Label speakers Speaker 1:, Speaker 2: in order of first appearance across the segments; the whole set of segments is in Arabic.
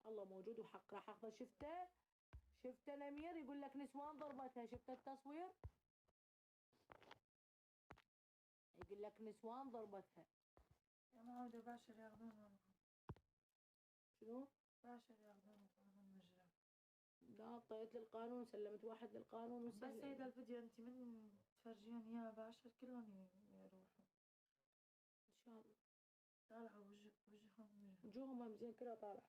Speaker 1: الله موجود وحق راح اخذ. شفته نمير يقول لك نسوان ضربتها. شفت التصوير يقول لك نسوان ضربتها.
Speaker 2: يا معودة باشر ياخذونهم.
Speaker 1: شنو؟
Speaker 2: باشر ياخذونهم المجرم.
Speaker 1: لا اعطيت للقانون، سلمت واحد للقانون
Speaker 2: بس هيدا الفيديو انت من تفرجيهم اياه باشر كلهم يروحوا
Speaker 1: ان شاء الله.
Speaker 2: طالعوا
Speaker 1: وجوههم زين كلها طالع.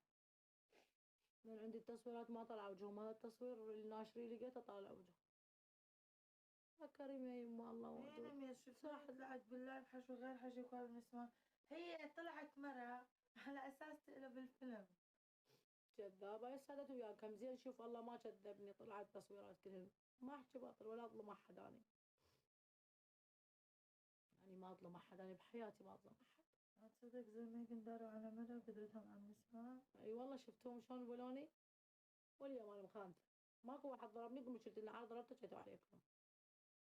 Speaker 1: من عندي التصويرات ما طلع وجههم، هذا التصوير الناشري لقيته طالع وجهه. يا كريم يا يما الله موجود.
Speaker 2: هي نمير شفتها طلعت بالله بحشو غير حشو وكان النسوان. هي طلعت مرة على اساس تقلب الفيلم.
Speaker 1: كذابة يا سادت وياكم زين. شوف الله ما كذبني، طلعت تصويرات كلهن. ما احكي باطل ولا اظلم احد اني. يعني ما اظلم احد، انا بحياتي ما اظلم احد.
Speaker 2: تصدق زي ما يقدروا على مرة قدرتهم على النسوان.
Speaker 1: اي والله شفتهم شلون بولوني. واليوم انا مخانته. ماكو واحد ضربني قمت شلت النعال ضربته شتوا عليكم.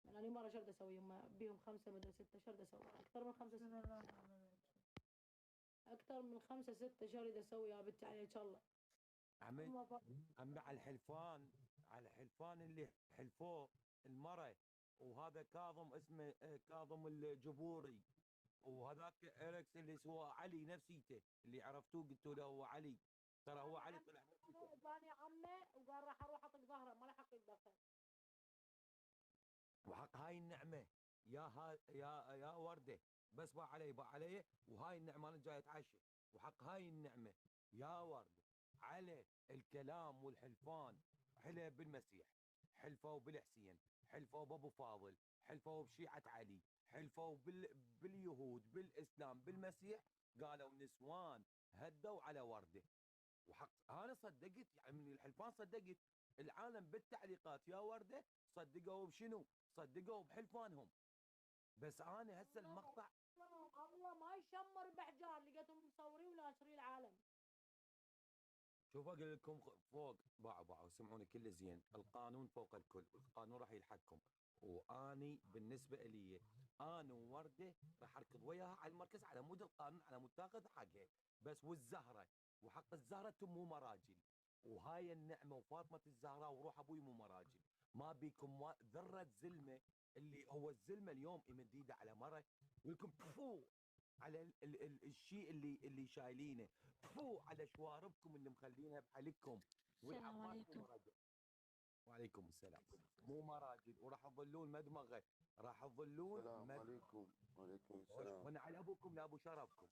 Speaker 1: يعني انا مرة شرد اسوي بيهم 5 مدري 6 شرد اسوي اكثر من 5 اكثر من 5 6 شرد اسوي يا بنتي عليك الله.
Speaker 3: عمي على الحلفان اللي حلفوه المرة، وهذا كاظم اسمه كاظم الجبوري، وهذاك إريكس اللي هو علي نفسيته اللي عرفتوه قلتوا له هو علي. ترى هو علي طلع نفسيته.
Speaker 1: ثاني عمه وقال راح اروح اطق ظهره ما له حق يتدخل.
Speaker 3: وحق هاي النعمة يا وردة، بس باع علي وهاي النعمة انا جاي اتعشى. وحق هاي النعمة يا وردة على الكلام والحلفان. حلف بالمسيح، حلفوا بالحسين، حلفوا بابو فاضل، حلفوا بشيعة علي، حلفوا باليهود بالاسلام بالمسيح. قالوا نسوان هدوا على وردة. وحق انا صدقت، يعني من الحلفان صدقت. العالم بالتعليقات يا وردة صدقوا بشنو؟ صدقوا بحلفانهم. بس انا هسه المقطع
Speaker 1: الله ما يشمر بحجار لقيتهم مصورين وناشرين العالم.
Speaker 3: شوف اقول لكم فوق باعوا سمعوني كله زين. القانون فوق الكل، القانون راح يلحقكم. واني بالنسبه لي انا وورده راح اركض وياها على المركز على مود القانون، على مود تاخذ حقها. بس والزهره وحق الزهره مو مراجل. وهاي النعمه وفاطمه الزهراء وروح ابوي مو مراجل. ما بيكم ذره زلمه اللي هو الزلمه اليوم يمد ايده على مره ويقول لكم على الشيء اللي شايلينه. فو على شواربكم اللي مخلينها بحلقكم.
Speaker 2: السلام عليكم.
Speaker 3: وعليكم السلام. مو مراجل وراح تظلون مدمغه. راح تظلون
Speaker 4: السلام عليكم. وعليكم السلام.
Speaker 3: وانا على ابوكم لابو شرفكم.